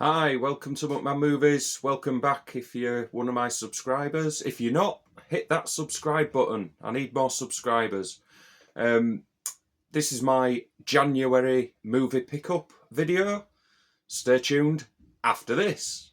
Hi, welcome to Muckman Movies. Welcome back if you're one of my subscribers. If you're not, hit that subscribe button. I need more subscribers. Um, this is my January movie pickup video. Stay tuned after this.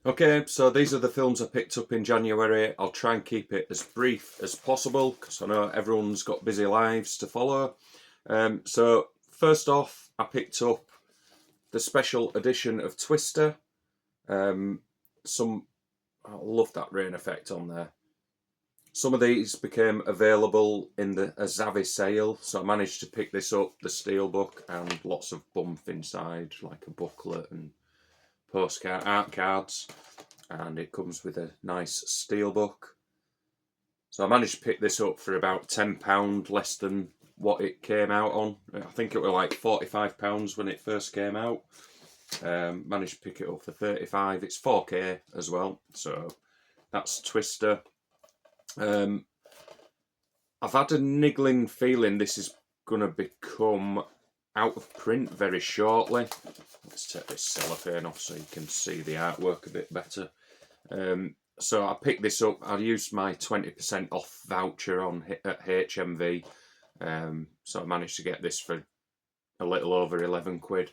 Okay, so these are the films I picked up in January. I'll try and keep it as brief as possible because I know everyone's got busy lives to follow. So first off, I picked up the special edition of Twister. I love that rain effect on there. Some of these became available in the Zavi sale, so I managed to pick this up, the steelbook, and lots of bump inside, like a booklet and postcard art cards, and it comes with a nice steelbook. So I managed to pick this up for about £10 less than what it came out on. I think it was like £45 when it first came out. Managed to pick it up for 35. It's 4K as well, so that's Twister. I've had a niggling feeling this is going to become out of print very shortly. Let's take this cellophane off so you can see the artwork a bit better. So I picked this up. I used my 20% off voucher at HMV. So I managed to get this for a little over 11 quid.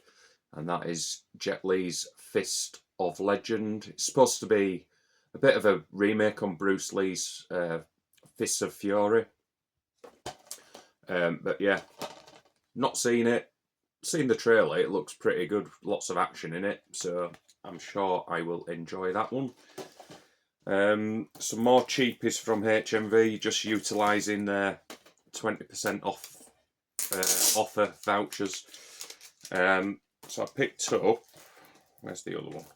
And that is Jet Li's Fist of Legend. It's supposed to be a bit of a remake on Bruce Lee's Fists of Fury. But yeah, not seen it. Seen the trailer, it looks pretty good. Lots of action in it, so I'm sure I will enjoy that one. Some more cheapies from HMV, just utilising their 20% off offer vouchers. So I picked up, where's the other one?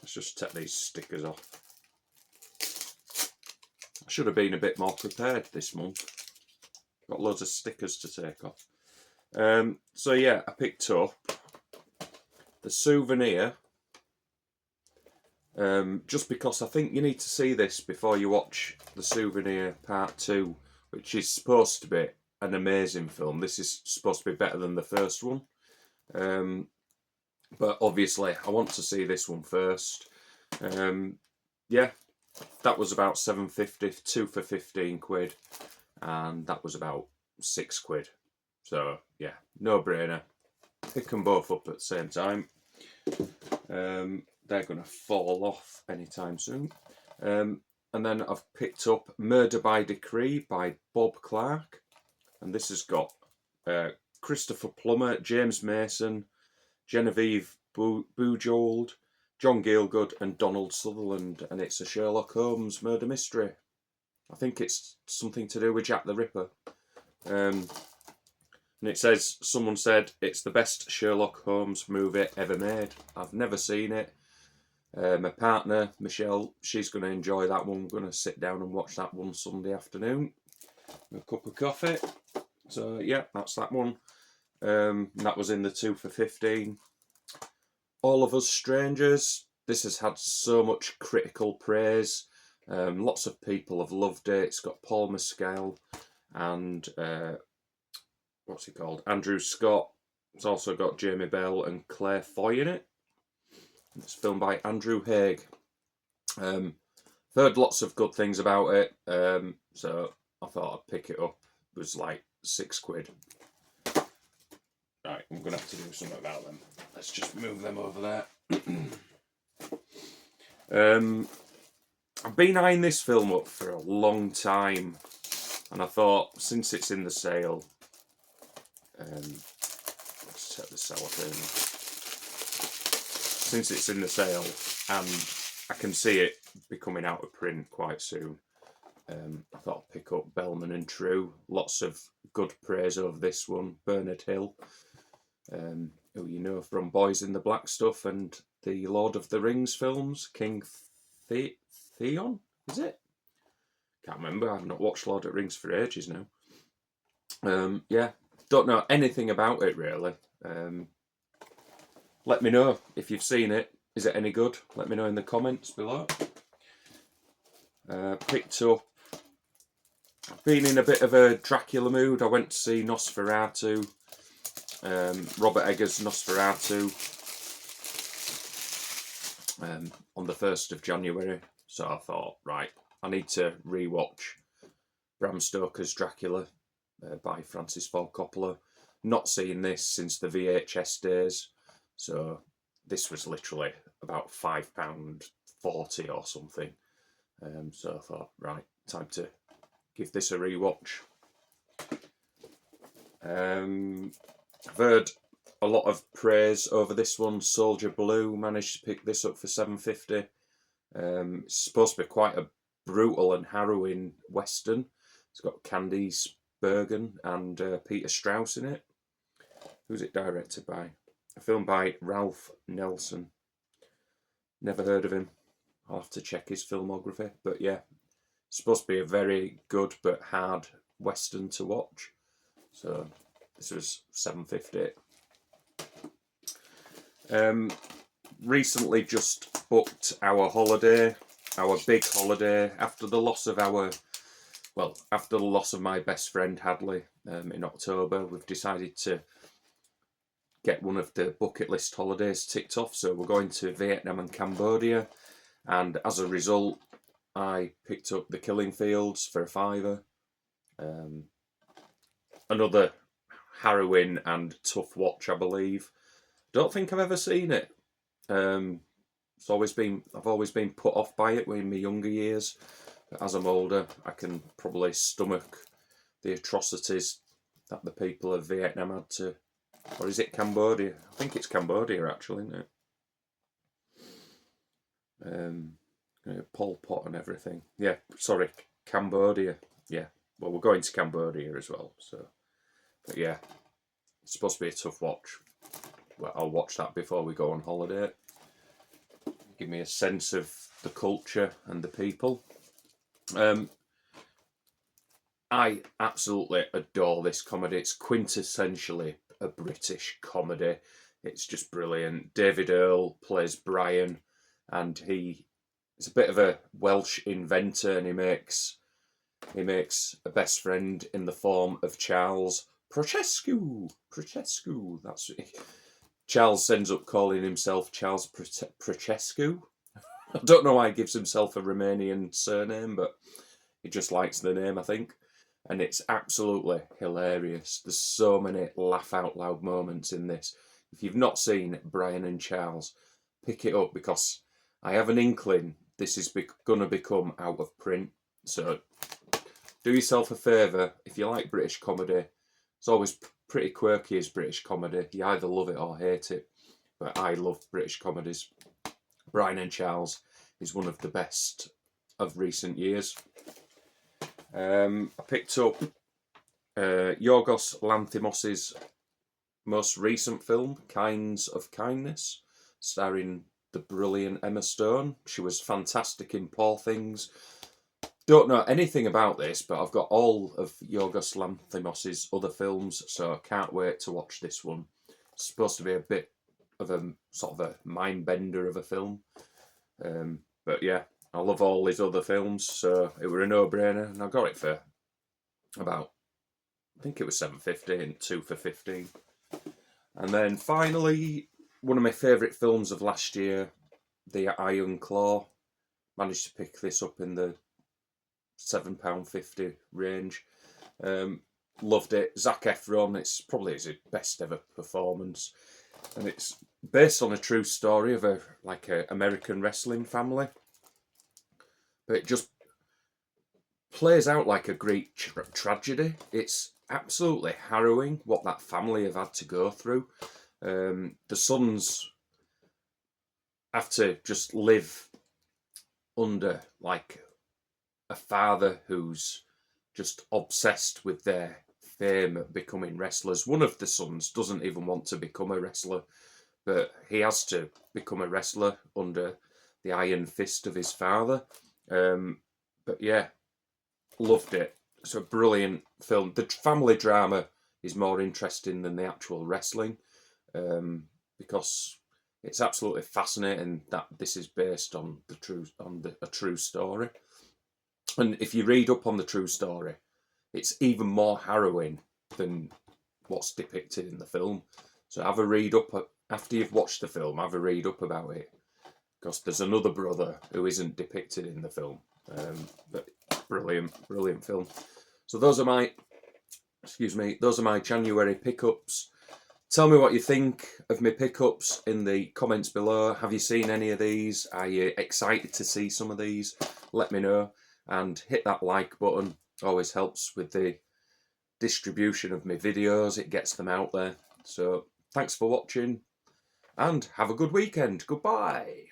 Let's just take these stickers off. I should have been a bit more prepared this month. Got loads of stickers to take off. So yeah, I picked up the Souvenir, just because I think you need to see this before you watch the Souvenir Part 2, which is supposed to be an amazing film. This is supposed to be better than the first one. But obviously I want to see this one first. Yeah, that was about £7.50, 2 for 15 quid, and that was about 6 quid. So yeah, no brainer. Pick them both up at the same time. They're going to fall off anytime soon. And then I've picked up Murder by Decree by Bob Clark. And this has got Christopher Plummer, James Mason, Genevieve Bujold, John Gielgud and Donald Sutherland. And it's a Sherlock Holmes murder mystery. I think it's something to do with Jack the Ripper. And it says, someone said, it's the best Sherlock Holmes movie ever made. I've never seen it. My partner, Michelle, she's going to enjoy that one. I'm going to sit down and watch that one Sunday afternoon. A cup of coffee. So, yeah, that's that one. That was in the 2 for 15. All of Us Strangers. This has had so much critical praise. Lots of people have loved it. It's got Paul Mescal and... what's he called? Andrew Scott. It's also got Jamie Bell and Claire Foy in it. It's filmed by Andrew Haigh. Heard lots of good things about it, so I thought I'd pick it up. It was like 6 quid. Right, I'm going to have to do something about them. Let's just move them over there. I've been eyeing this film up for a long time, and I thought, since it's in the sale, let's take the cellophane off. Since it's in the sale and I can see it becoming out of print quite soon, I thought I'd pick up Bellman and True. Lots of good praise over this one. Bernard Hill, who you know from Boys in the Black stuff and the Lord of the Rings films. King Theon, is it? Can't remember. I've not watched Lord of the Rings for ages now. Yeah, don't know anything about it really. Let me know if you've seen it. Is it any good? Let me know in the comments below. Picked up, been in a bit of a Dracula mood. I went to see Nosferatu, Robert Eggers' Nosferatu, on the 1st of January. So I thought, right, I need to rewatch Bram Stoker's Dracula by Francis Ford Coppola. Not seen this since the VHS days, so this was literally about £5.40 or something. So I thought, right, time to give this a rewatch. I've heard a lot of praise over this one. Soldier Blue managed to pick this up for £7.50. It's supposed to be quite a brutal and harrowing western. It's got Candice Bergen and Peter Strauss in it. Who's it directed by? A film by Ralph Nelson. Never heard of him. I'll have to check his filmography. But yeah, it's supposed to be a very good but hard western to watch. So this was £7.50. Recently just booked our holiday, our big holiday, after the loss of my best friend Hadley in October. We've decided to get one of the bucket list holidays ticked off, so we're going to Vietnam and Cambodia, and as a result I picked up The Killing Fields for £5. Another harrowing and tough watch, I believe. Don't think I've ever seen it. I've always been put off by it in my younger years. But as I'm older, I can probably stomach the atrocities that the people of Vietnam had to. Or is it Cambodia? I think it's Cambodia actually, isn't it? Pol Pot and everything. Yeah, sorry, Cambodia. Yeah, well, we're going to Cambodia as well. So, but yeah, it's supposed to be a tough watch. Well, I'll watch that before we go on holiday. Give me a sense of the culture and the people. I absolutely adore this comedy. It's quintessentially a British comedy. It's just brilliant. David Earl plays Brian, and he is a bit of a Welsh inventor, and he makes a best friend in the form of Charles Prochescu. That's it. Charles ends up calling himself Charles Prochescu. I don't know why he gives himself a Romanian surname, but he just likes the name, I think. And it's absolutely hilarious. There's so many laugh out loud moments in this. If you've not seen Brian and Charles, pick it up, because I have an inkling this is going to become out of print. So do yourself a favour. If you like British comedy, it's always pretty quirky as British comedy. You either love it or hate it. But I love British comedies. Brian and Charles is one of the best of recent years. I picked up Yorgos Lanthimos' most recent film, Kinds of Kindness, starring the brilliant Emma Stone. She was fantastic in Poor Things. Don't know anything about this, but I've got all of Yorgos Lanthimos' other films, so I can't wait to watch this one. It's supposed to be a bit of a sort of a mind bender of a film. But yeah, I love all his other films, so it were a no-brainer, and I got it for about, I think it was £7.50 and 2 for £15. And then finally, one of my favourite films of last year, The Iron Claw. Managed to pick this up in the £7.50 range. Loved it. Zac Efron, it's probably his best ever performance. And it's based on a true story of a American wrestling family. But it just plays out like a great tragedy. It's absolutely harrowing what that family have had to go through. The sons have to just live under like a father who's just obsessed with their fame at becoming wrestlers. One of the sons doesn't even want to become a wrestler, but he has to become a wrestler under the iron fist of his father. But yeah, loved it. It's a brilliant film. The family drama is more interesting than the actual wrestling, because it's absolutely fascinating that this is based on a true story. And if you read up on the true story, it's even more harrowing than what's depicted in the film. So have a read up after you've watched the film. Have a read up about it, because there's another brother who isn't depicted in the film. But brilliant film. So those are my January pickups. Tell me what you think of my pickups in the comments below. Have you seen any of these? Are you excited to see some of these? Let me know, and hit that like button. Always helps with the distribution of my videos. It gets them out there. So thanks for watching, and have a good weekend. Goodbye.